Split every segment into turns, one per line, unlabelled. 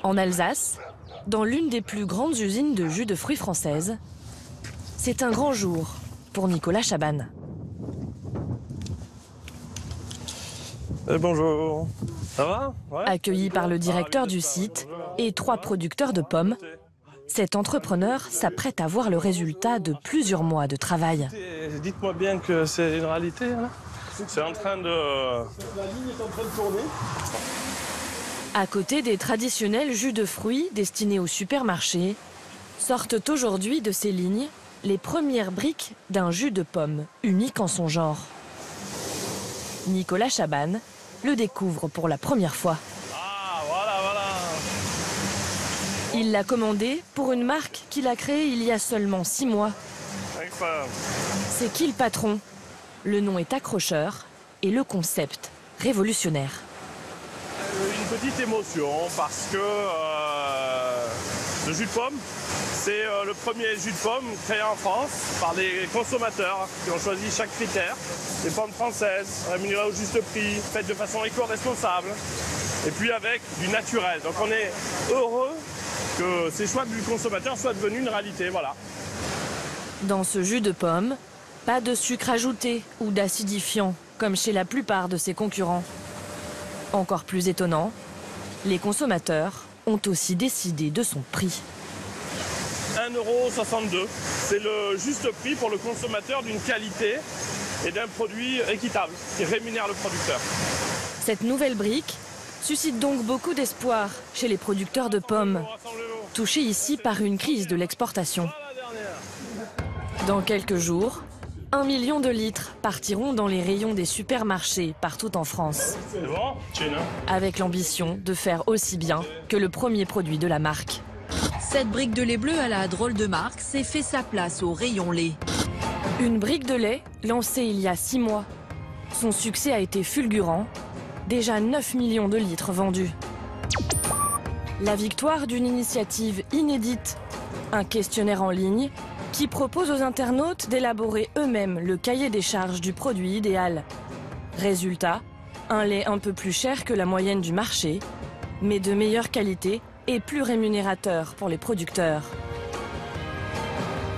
En Alsace, dans l'une des plus grandes usines de jus de fruits françaises, c'est un grand jour pour Nicolas Chaban.
Bonjour, ça va? Ouais.
Accueilli par le directeur du site et 3 producteurs de pommes, cet entrepreneur s'apprête à voir le résultat de plusieurs mois de travail.
Dites-moi bien que c'est une réalité, là. C'est en train de...
La ligne est en train de tourner.
À côté des traditionnels jus de fruits destinés aux supermarchés, sortent aujourd'hui de ces lignes les premières briques d'un jus de pomme unique en son genre. Nicolas Chaban le découvre pour la première fois.
Ah, voilà.
Il l'a commandé pour une marque qu'il a créée il y a seulement 6 mois.
Incroyable.
C'est qui le patron? Le nom est accrocheur et le concept révolutionnaire.
Une petite émotion parce que le jus de pomme, c'est le premier jus de pomme créé en France par des consommateurs qui ont choisi chaque critère. Des pommes françaises, rémunérées au juste prix, faites de façon éco-responsable et puis avec du naturel. Donc on est heureux que ces choix du consommateur soient devenus une réalité, voilà.
Dans ce jus de pomme, pas de sucre ajouté ou d'acidifiant, comme chez la plupart de ses concurrents. Encore plus étonnant, les consommateurs ont aussi décidé de son prix.
1,62 €, c'est le juste prix pour le consommateur d'une qualité et d'un produit équitable qui rémunère le producteur.
Cette nouvelle brique suscite donc beaucoup d'espoir chez les producteurs de pommes, touchés ici par une crise de l'exportation. Dans quelques jours, 1 million de litres partiront dans les rayons des supermarchés partout en France,
C'est bon,
avec l'ambition de faire aussi bien que le premier produit de la marque.
Cette brique de lait bleu à la drôle de marque s'est fait sa place au rayon lait.
Une brique de lait lancée il y a 6 mois. Son succès a été fulgurant, déjà 9 millions de litres vendus. La victoire d'une initiative inédite, un questionnaire en ligne qui propose aux internautes d'élaborer eux-mêmes le cahier des charges du produit idéal. Résultat, un lait un peu plus cher que la moyenne du marché, mais de meilleure qualité et plus rémunérateur pour les producteurs.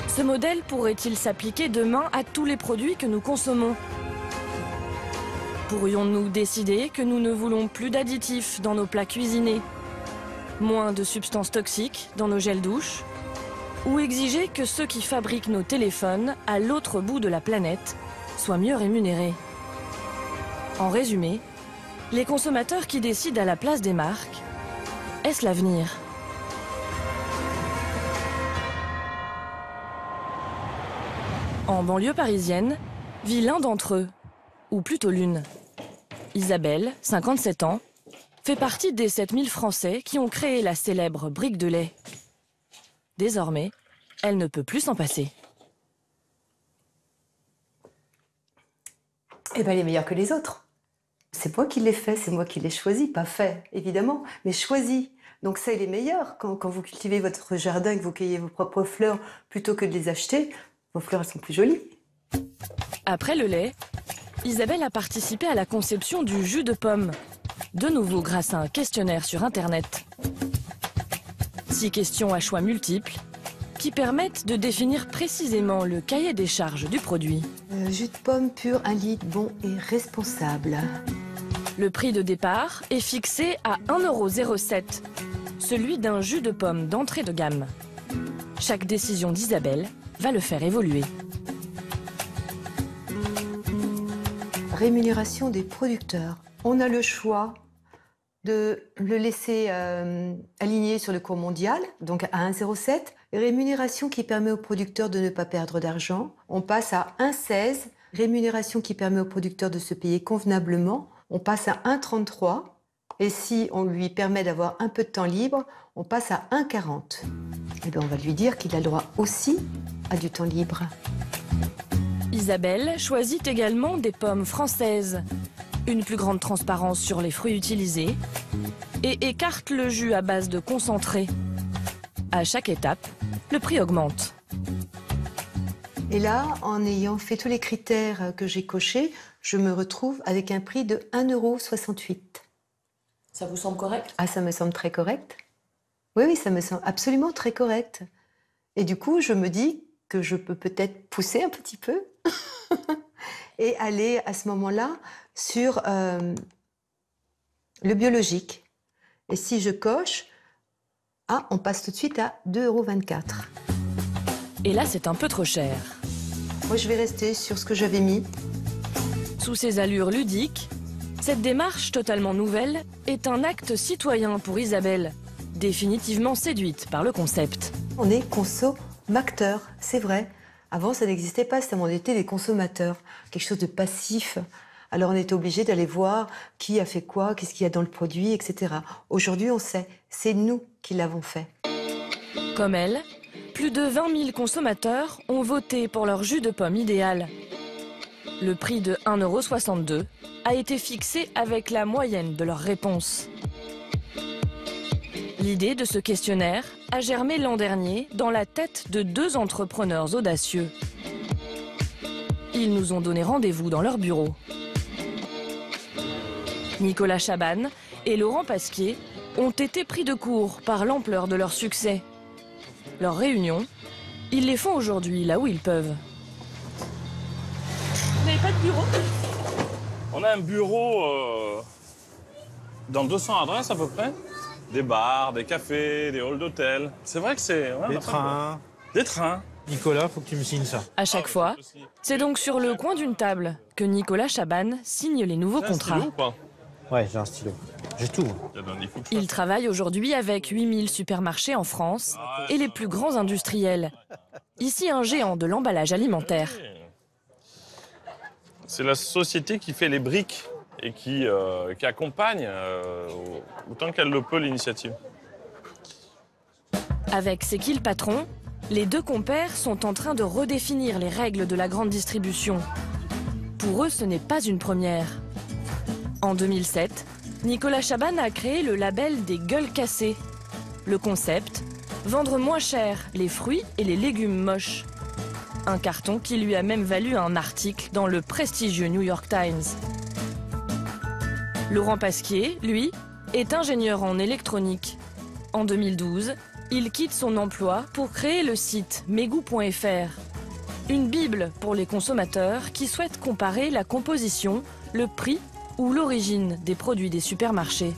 Ce modèle pourrait-il s'appliquer demain à tous les produits que nous consommons? Pourrions-nous décider que nous ne voulons plus d'additifs dans nos plats cuisinés, moins de substances toxiques dans nos gels douche, ou exiger que ceux qui fabriquent nos téléphones à l'autre bout de la planète soient mieux rémunérés? En résumé, les consommateurs qui décident à la place des marques, est-ce l'avenir? En banlieue parisienne, vit l'un d'entre eux, ou plutôt l'une. Isabelle, 57 ans, fait partie des 7000 Français qui ont créé la célèbre brique de lait. Désormais, elle ne peut plus s'en passer.
Eh bien, elle est meilleure que les autres. C'est moi qui l'ai fait, c'est moi qui l'ai choisi, pas fait, évidemment, mais choisi. Donc ça, il est meilleur. Quand vous cultivez votre jardin, que vous cueillez vos propres fleurs, plutôt que de les acheter, vos fleurs, elles sont plus jolies.
Après le lait, Isabelle a participé à la conception du jus de pomme, de nouveau grâce à un questionnaire sur Internet. 6 questions à choix multiples qui permettent de définir précisément le cahier des charges du produit.
Jus de pomme pur, 1 litre, bon et responsable.
Le prix de départ est fixé à 1,07 €, celui d'un jus de pomme d'entrée de gamme. Chaque décision d'Isabelle va le faire évoluer.
Rémunération des producteurs. On a le choix de le laisser aligné sur le cours mondial, donc à 1,07. Rémunération qui permet aux producteurs de ne pas perdre d'argent. On passe à 1,16. Rémunération qui permet aux producteurs de se payer convenablement. On passe à 1,33. Et si on lui permet d'avoir un peu de temps libre, on passe à 1,40. Et bien on va lui dire qu'il a le droit aussi à du temps libre.
Isabelle choisit également des pommes françaises, une plus grande transparence sur les fruits utilisés et écarte le jus à base de concentré. À chaque étape, le prix augmente.
Et là, en ayant fait tous les critères que j'ai cochés, je me retrouve avec un prix de 1,68 €.
Ça vous semble correct?
Ah, ça me semble très correct. Oui, oui, ça me semble absolument très correct. Et du coup, je me dis que je peux peut-être pousser un petit peu et aller à ce moment-là sur le biologique. Et si je coche, on passe tout de suite à 2,24 €.
Et là, c'est un peu trop cher.
Moi, je vais rester sur ce que j'avais mis.
Sous ses allures ludiques, cette démarche totalement nouvelle est un acte citoyen pour Isabelle, définitivement séduite par le concept.
On est consommateur, c'est vrai. Avant, ça n'existait pas, on était des consommateurs, quelque chose de passif. Alors on était obligé d'aller voir qui a fait quoi, qu'est-ce qu'il y a dans le produit, etc. Aujourd'hui, on sait, c'est nous qui l'avons fait.
Comme elle, plus de 20 000 consommateurs ont voté pour leur jus de pomme idéal. Le prix de 1,62 € a été fixé avec la moyenne de leurs réponses. L'idée de ce questionnaire a germé l'an dernier dans la tête de 2 entrepreneurs audacieux. Ils nous ont donné rendez-vous dans leur bureau. Nicolas Chaban et Laurent Pasquier ont été pris de court par l'ampleur de leur succès. Leurs réunions, ils les font aujourd'hui là où ils peuvent. Vous n'avez pas de bureau?
On a un bureau dans 200 adresses à peu près. Des bars, des cafés, des halls d'hôtel. C'est vrai que c'est...
Des trains.
Des trains.
Nicolas, faut que tu me signes ça.
À chaque fois, c'est donc sur le coin d'une table que Nicolas Chaban signe les nouveaux contrats.
Stylo ou pas?
Ouais, j'ai un stylo. J'ai tout.
Il travaille aujourd'hui avec 8000 supermarchés en France et les plus grands industriels. Ici, un géant de l'emballage alimentaire.
C'est la société qui fait les briques et qui accompagne autant qu'elle le peut l'initiative.
Avec C'est qui le patron, les 2 compères sont en train de redéfinir les règles de la grande distribution. Pour eux, ce n'est pas une première. En 2007, Nicolas Chaban a créé le label des gueules cassées. Le concept, vendre moins cher les fruits et les légumes moches. Un carton qui lui a même valu un article dans le prestigieux New York Times. Laurent Pasquier, lui, est ingénieur en électronique. En 2012, il quitte son emploi pour créer le site Megou.fr. Une bible pour les consommateurs qui souhaitent comparer la composition, le prix ou l'origine des produits des supermarchés.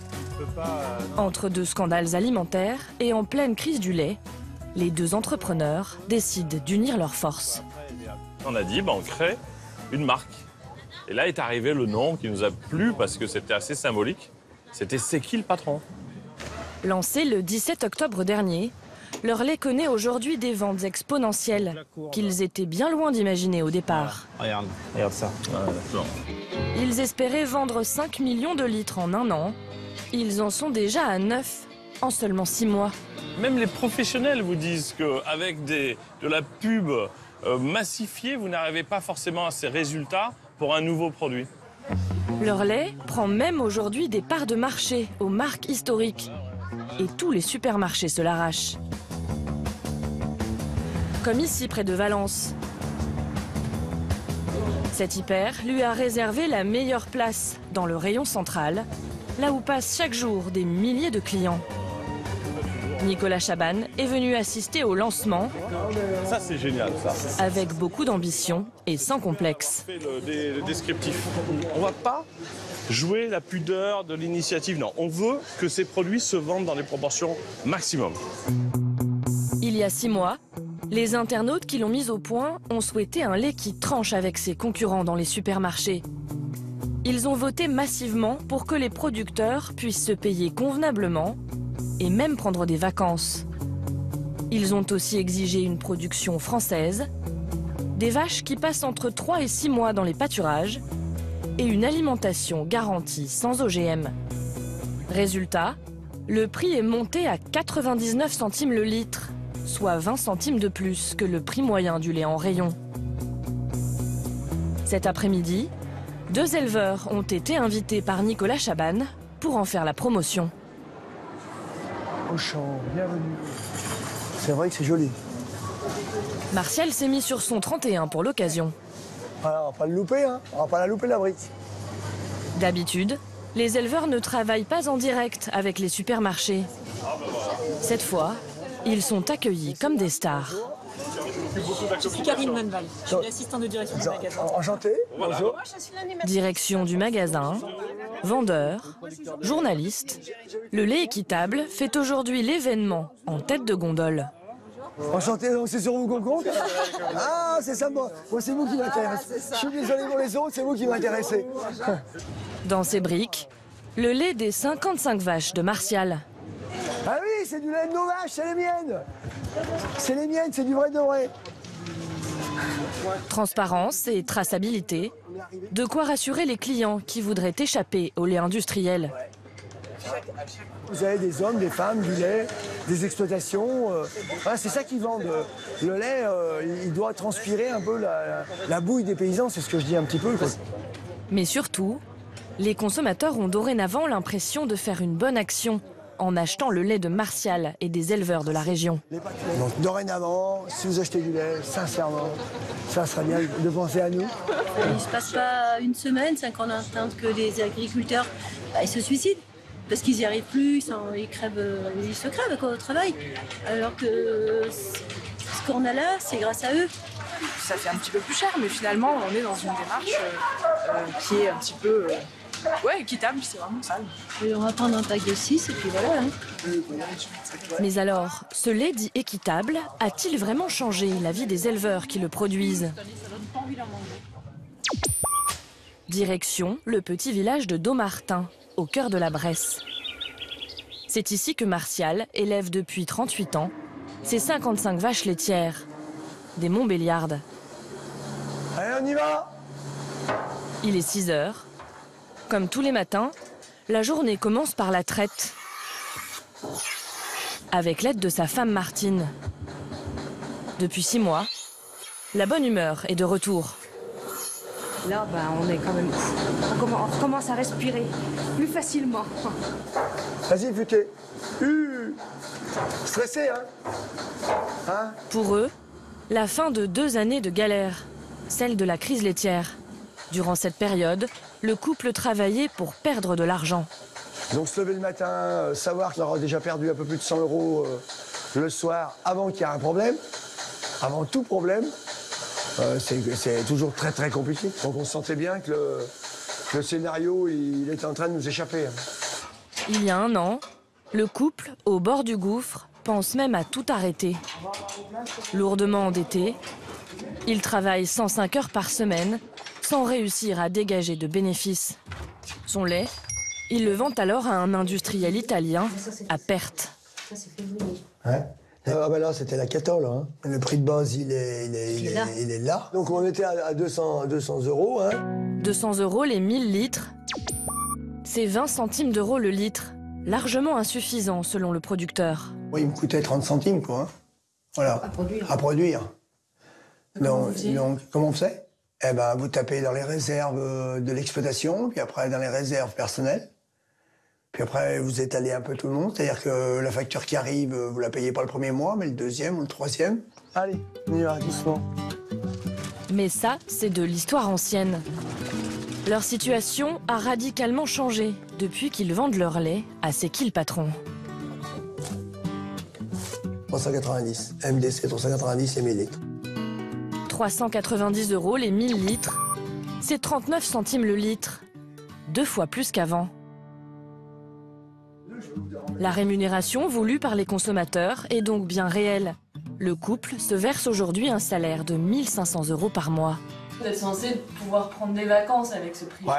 Entre 2 scandales alimentaires et en pleine crise du lait, les 2 entrepreneurs décident d'unir leurs forces.
On a dit, on crée une marque. Et là est arrivé le nom qui nous a plu parce que c'était assez symbolique. C'était C'est qui le patron?
Lancé le 17 octobre dernier, leur lait connaît aujourd'hui des ventes exponentielles qu'ils étaient bien loin d'imaginer au départ.
Regarde ça.
Ils espéraient vendre 5 millions de litres en 1 an. Ils en sont déjà à 9 en seulement 6 mois.
Même les professionnels vous disent qu'avec de la pub massifiée, vous n'arrivez pas forcément à ces résultats pour un nouveau produit.
Leur lait prend même aujourd'hui des parts de marché aux marques historiques. Et tous les supermarchés se l'arrachent. Comme ici près de Valence. Cet hyper lui a réservé la meilleure place dans le rayon central, là où passent chaque jour des milliers de clients. Nicolas Chaban est venu assister au lancement.
Ça, c'est génial, ça.
Avec beaucoup d'ambition et sans complexe.
Le descriptif. On ne va pas jouer la pudeur de l'initiative. Non, on veut que ces produits se vendent dans les proportions maximum.
Il y a 6 mois, les internautes qui l'ont mis au point ont souhaité un lait qui tranche avec ses concurrents dans les supermarchés. Ils ont voté massivement pour que les producteurs puissent se payer convenablement et même prendre des vacances. Ils ont aussi exigé une production française, des vaches qui passent entre 3 et 6 mois dans les pâturages et une alimentation garantie sans OGM. Résultat, le prix est monté à 99 centimes le litre, soit 20 centimes de plus que le prix moyen du lait en rayon. Cet après-midi, 2 éleveurs ont été invités par Nicolas Chaban pour en faire la promotion.
Auchan, bienvenue. C'est vrai que c'est joli.
Martial s'est mis sur son 31 pour l'occasion.
Voilà, on va pas le louper, hein. On va pas la louper la brique.
D'habitude, les éleveurs ne travaillent pas en direct avec les supermarchés. Cette fois, ils sont accueillis comme des stars.
Je suis Karine Manval, je suis l'assistante de direction du magasin.
Enchanté, bonjour.
Direction du magasin, vendeurs, journalistes. Le lait équitable fait aujourd'hui l'événement en tête de gondole.
Enchanté, donc c'est sur vous qu'on compte? Ah, c'est ça, moi c'est vous qui m'intéresse. Je suis désolé pour les autres, c'est vous qui m'intéressez.
Dans ces briques, le lait des 55 vaches de Martial.
Ah oui, c'est du lait de nos vaches, c'est les miennes. C'est les miennes, c'est du vrai de vrai.
Transparence et traçabilité, de quoi rassurer les clients qui voudraient échapper au lait industriel.
Vous avez des hommes, des femmes, du lait, des exploitations. Voilà, c'est ça qu'ils vendent. Le lait, il doit transpirer un peu la bouille des paysans, c'est ce que je dis un petit peu, quoi.
Mais surtout, les consommateurs ont dorénavant l'impression de faire une bonne action en achetant le lait de Martial et des éleveurs de la région.
Donc dorénavant, si vous achetez du lait, sincèrement, ça serait bien de penser à nous.
Il ne se passe pas une semaine sans qu'on entende que les agriculteurs ils se suicident. Parce qu'ils n'y arrivent plus, ils se crèvent quoi, au travail. Alors que ce qu'on a là, c'est grâce à eux.
Ça fait un petit peu plus cher, mais finalement, on est dans une démarche qui est un petit peu équitable, c'est vraiment ça.
Et on va prendre un pack de 6 et puis voilà.
Mais alors, ce lait dit équitable a-t-il vraiment changé la vie des éleveurs qui le produisent? Direction le petit village de Dommartin, au cœur de la Bresse. C'est ici que Martial élève depuis 38 ans ses 55 vaches laitières, des Montbéliardes.
Allez, on y va!
Il est 6 heures. Comme tous les matins, la journée commence par la traite. Avec l'aide de sa femme Martine. Depuis 6 mois, la bonne humeur est de retour.
Là, on est quand même... On commence à respirer plus facilement.
Vas-y, futé. Stressé, hein?
Pour eux, la fin de 2 années de galère, celle de la crise laitière. Durant cette période, le couple travaillait pour perdre de l'argent.
Donc se lever le matin, savoir qu'on aura déjà perdu un peu plus de 100 € le soir avant qu'il y ait un problème, avant tout problème, c'est toujours très très compliqué. Donc on sentait bien que le scénario il était en train de nous échapper.
Il y a 1 an, le couple, au bord du gouffre, pense même à tout arrêter. Lourdement endetté, il travaille 105 heures par semaine sans réussir à dégager de bénéfices. Son lait, il le vend alors à un industriel italien à perte.
Ouais. Ah ben là, c'était la cata, là. Hein. Le prix de base, il est là. Donc on était à 200 €. Hein.
200 € les 1000 litres. C'est 20 centimes d'euros le litre. Largement insuffisant selon le producteur.
Oui, il me coûtait 30 centimes, quoi. Hein. Voilà. À produire. Donc, comment on fait? Eh ben, vous tapez dans les réserves de l'exploitation, puis après dans les réserves personnelles. Puis après, vous étalez un peu tout le monde, c'est-à-dire que la facture qui arrive, vous la payez pas le premier mois, mais le deuxième ou le troisième. Allez, on y va, doucement.
Mais ça, c'est de l'histoire ancienne. Leur situation a radicalement changé depuis qu'ils vendent leur lait à C'est qui le patron.
390, MDC 390 et 1000 litres.
390 € les 1000 litres. C'est 39 centimes le litre. 2 fois plus qu'avant. La rémunération voulue par les consommateurs est donc bien réelle. Le couple se verse aujourd'hui un salaire de 1 500 € par mois.
Vous êtes censé pouvoir prendre des vacances avec ce prix.
Ouais,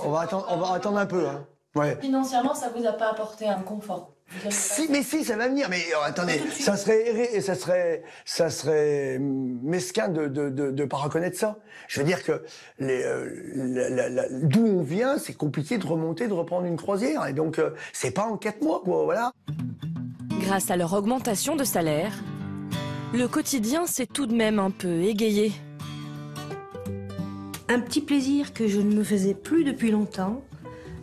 on va attendre un peu. Hein. Ouais.
Financièrement, ça vous a pas apporté un confort?
Si, ça va venir. Mais attendez, ça serait mesquin de pas reconnaître ça. Je veux dire que d'où on vient, c'est compliqué de remonter, de reprendre une croisière. Et donc, c'est pas en 4 mois, quoi, voilà.
Grâce à leur augmentation de salaire, le quotidien s'est tout de même un peu égayé.
Un petit plaisir que je ne me faisais plus depuis longtemps.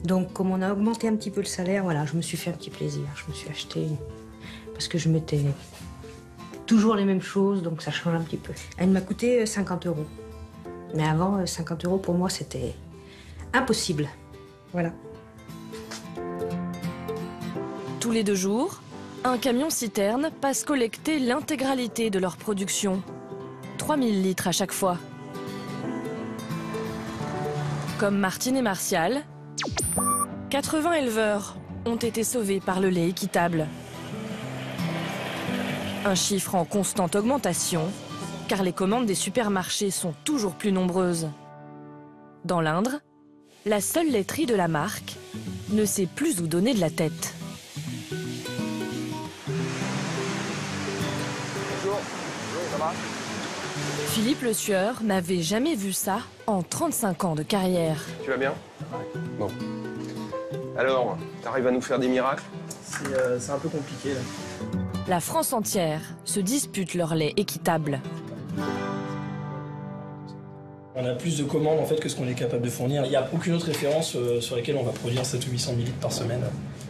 Donc, comme on a augmenté un petit peu le salaire, voilà, je me suis fait un petit plaisir. Je me suis acheté... Parce que je mettais toujours les mêmes choses, donc ça change un petit peu. Elle m'a coûté 50 €. Mais avant, 50 € pour moi, c'était impossible. Voilà.
Tous les 2 jours, Un camion-citerne passe collecter l'intégralité de leur production. 3000 litres à chaque fois. Comme Martine et Martial, 80 éleveurs ont été sauvés par le lait équitable. Un chiffre en constante augmentation, car les commandes des supermarchés sont toujours plus nombreuses. Dans l'Indre, la seule laiterie de la marque ne sait plus où donner de la tête.
Bonjour, ça va ?
Philippe Le Sueur n'avait jamais vu ça en 35 ans de carrière.
Tu vas bien ? Bon. Alors, t'arrives à nous faire des miracles ?
C'est un peu compliqué là.
La France entière se dispute leur lait équitable.
On a plus de commandes en fait que ce qu'on est capable de fournir. Il n'y a aucune autre référence sur laquelle on va produire 700 ou 800 000 litres par semaine.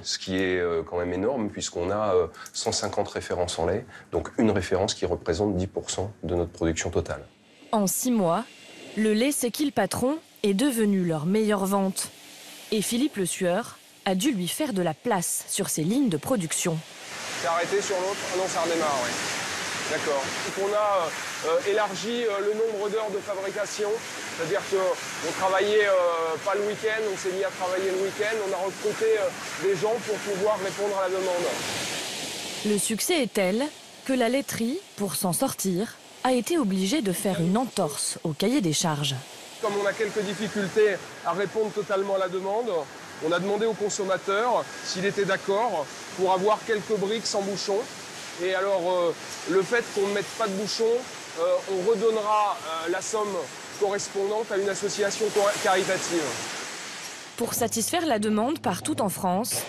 Ce qui est quand même énorme puisqu'on a 150 références en lait, donc une référence qui représente 10% de notre production totale.
En 6 mois, le lait C'est qui le patron est devenu leur meilleure vente. Et Philippe Le Sueur a dû lui faire de la place sur ses lignes de production.
C'est arrêté sur l'autre ? Ah non, ça redémarre, oui. D'accord. Donc on a élargi le nombre d'heures de fabrication, c'est-à-dire qu'on travaillait pas le week-end, on s'est mis à travailler le week-end, on a recruté des gens pour pouvoir répondre à la demande.
Le succès est tel que la laiterie, pour s'en sortir, a été obligée de faire une entorse au cahier des charges.
Comme on a quelques difficultés à répondre totalement à la demande, on a demandé au consommateur s'il était d'accord pour avoir quelques briques sans bouchon. Et alors, le fait qu'on ne mette pas de bouchon, on redonnera la somme correspondante à une association caritative.
Pour satisfaire la demande partout en France,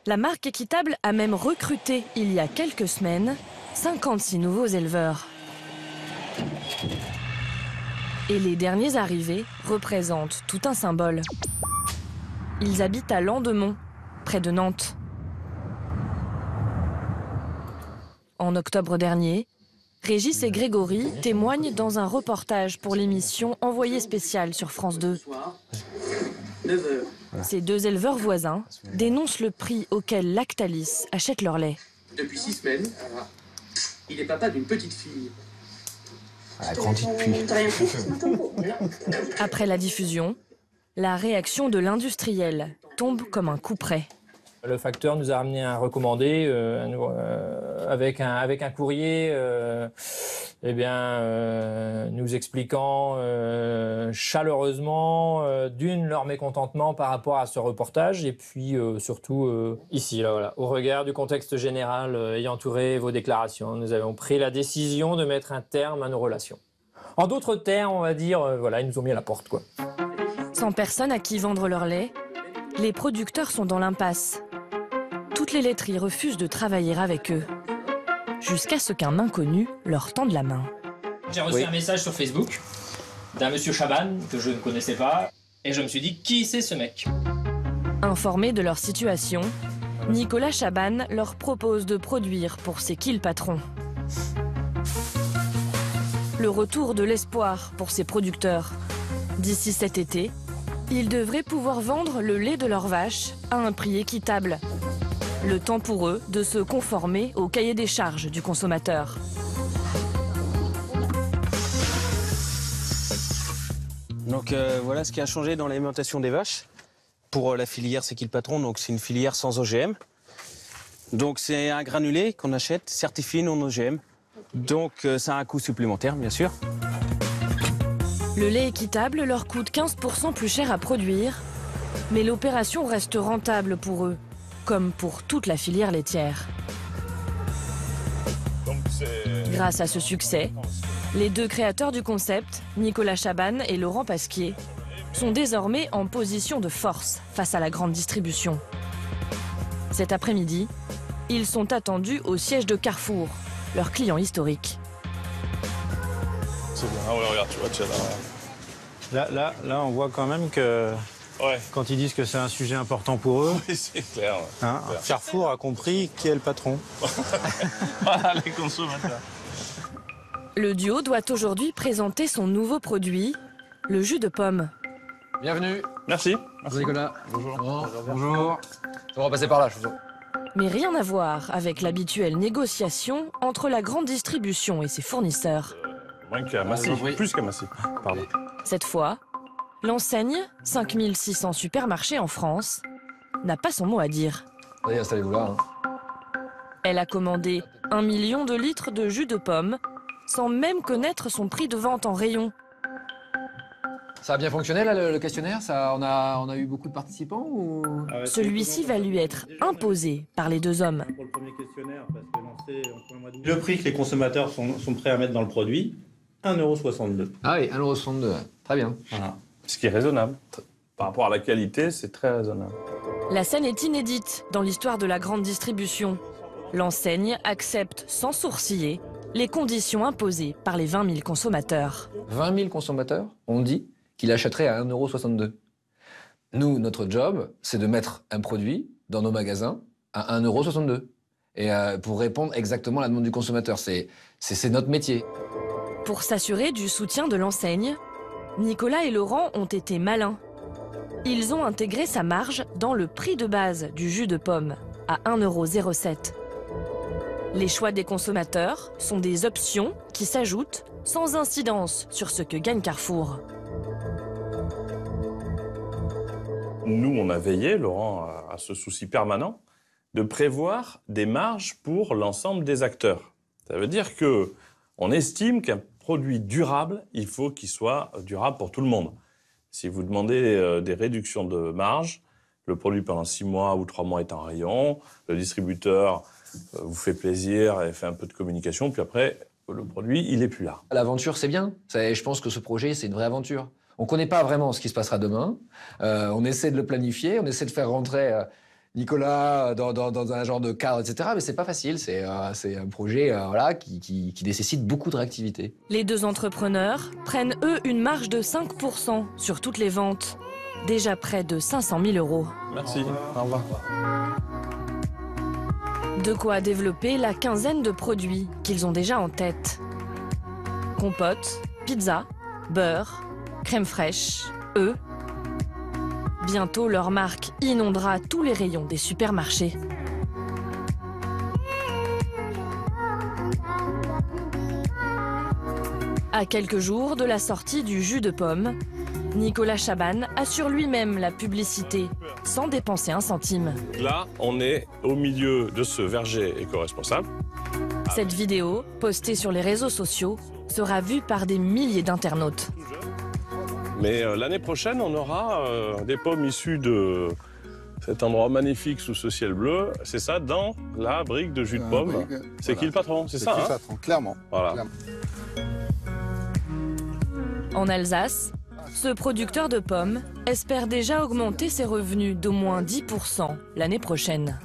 la marque Équitable a même recruté, il y a quelques semaines, 56 nouveaux éleveurs. Et les derniers arrivés représentent tout un symbole. Ils habitent à Landemont, près de Nantes. En octobre dernier, Régis et Grégory témoignent dans un reportage pour l'émission Envoyé spécial sur France 2. Ces deux éleveurs voisins dénoncent le prix auquel Lactalis achète leur lait.
Depuis 6 semaines, il est papa d'une petite fille.
Elle a grandi depuis.
Après la diffusion, la réaction de l'industriel tombe comme un coup près.
Le facteur nous a ramené un recommandé avec un courrier nous expliquant chaleureusement leur mécontentement par rapport à ce reportage et puis surtout ici, là, voilà, au regard du contexte général ayant entouré vos déclarations, nous avons pris la décision de mettre un terme à nos relations. En d'autres termes, on va dire, voilà, ils nous ont mis à la porte, quoi.
Sans personne à qui vendre leur lait, les producteurs sont dans l'impasse. Toutes les laiteries refusent de travailler avec eux, jusqu'à ce qu'un inconnu leur tende la main.
J'ai reçu un message sur Facebook d'un monsieur Chaban que je ne connaissais pas, et je me suis dit, qui c'est ce mec ?
Informés de leur situation, Nicolas Chaban leur propose de produire pour C'est qui le patron ? Le retour de l'espoir pour ces producteurs. D'ici cet été, ils devraient pouvoir vendre le lait de leurs vaches à un prix équitable. Le temps pour eux de se conformer au cahier des charges du consommateur.
Donc voilà ce qui a changé dans l'alimentation des vaches. Pour la filière C'est qui le patron, donc c'est une filière sans OGM. Donc c'est un granulé qu'on achète, certifié non OGM. Donc ça a un coût supplémentaire, bien sûr.
Le lait équitable leur coûte 15% plus cher à produire, mais l'opération reste rentable pour eux, comme pour toute la filière laitière. Grâce à ce succès, les deux créateurs du concept, Nicolas Chaban et Laurent Pasquier, sont désormais en position de force face à la grande distribution. Cet après-midi, ils sont attendus au siège de Carrefour, leur client historique.
C'est bien. Ah ouais, regarde, tu vois, tu as
Là, on voit quand même que quand ils disent que c'est un sujet important pour eux,
oui, c'est clair.
Hein, Carrefour a compris qui est le patron.
Voilà, les consommateurs.
Le duo doit aujourd'hui présenter son nouveau produit, le jus de pomme.
Bienvenue.
Merci.
Bonjour Nicolas.
Bonjour.
Bonjour. On va passer par là, je vous en...
Mais rien à voir avec l'habituelle négociation entre la grande distribution et ses fournisseurs.
Moins qu'à Massy, plus qu'à Massy. Pardon.
Cette fois, l'enseigne, 5600 supermarchés en France, n'a pas son mot à dire.
Allez, installez-vous là.
Elle a commandé 1 million de litres de jus de pomme, sans même connaître son prix de vente en rayon.
Ça a bien fonctionné là, le questionnaire? On a eu beaucoup de participants ou...
Celui-ci va lui être imposé par les deux hommes.
Le prix que les consommateurs sont prêts à mettre dans le produit, 1,62 €.
Ah oui, 1,62 €. Très bien.
Voilà. Ce qui est raisonnable. Par rapport à la qualité, c'est très raisonnable.
La scène est inédite dans l'histoire de la grande distribution. L'enseigne accepte sans sourciller les conditions imposées par les 20 000 consommateurs.
20 000 consommateurs ont dit qu'il achèterait à 1,62 €. Nous, notre job, c'est de mettre un produit dans nos magasins à 1,62 €. Et pour répondre exactement à la demande du consommateur, c'est notre métier.
Pour s'assurer du soutien de l'enseigne, Nicolas et Laurent ont été malins. Ils ont intégré sa marge dans le prix de base du jus de pomme, à 1,07 €. Les choix des consommateurs sont des options qui s'ajoutent sans incidence sur ce que gagne Carrefour.
Nous, on a veillé, Laurent, à ce souci permanent de prévoir des marges pour l'ensemble des acteurs. Ça veut dire qu'on estime qu'un produit durable, il faut qu'il soit durable pour tout le monde. Si vous demandez des réductions de marge, le produit pendant 6 mois ou 3 mois est en rayon, le distributeur vous fait plaisir et fait un peu de communication, puis après, le produit, il n'est plus là.
L'aventure, c'est bien. Je pense que ce projet, c'est une vraie aventure. On ne connaît pas vraiment ce qui se passera demain. On essaie de le planifier, on essaie de faire rentrer Nicolas dans un genre de cadre, etc. Mais c'est pas facile. C'est un projet voilà, qui nécessite beaucoup de réactivité.
Les deux entrepreneurs prennent, eux, une marge de 5% sur toutes les ventes. Déjà près de 500 000 €.
Merci. Au revoir.
De quoi développer la quinzaine de produits qu'ils ont déjà en tête. Compote, pizza, beurre, crème fraîche, œufs. Bientôt, leur marque inondera tous les rayons des supermarchés. À quelques jours de la sortie du jus de pomme, Nicolas Chaban assure lui-même la publicité, sans dépenser un centime.
Là, on est au milieu de ce verger éco-responsable.
Cette vidéo, postée sur les réseaux sociaux, sera vue par des milliers d'internautes.
Mais l'année prochaine, on aura des pommes issues de cet endroit magnifique sous ce ciel bleu. C'est ça, dans la brique de jus de pomme. C'est qui le patron? C'est ça,
qui le patron, clairement.
Voilà.
Clairement.
En Alsace, ce producteur de pommes espère déjà augmenter ses revenus d'au moins 10% l'année prochaine.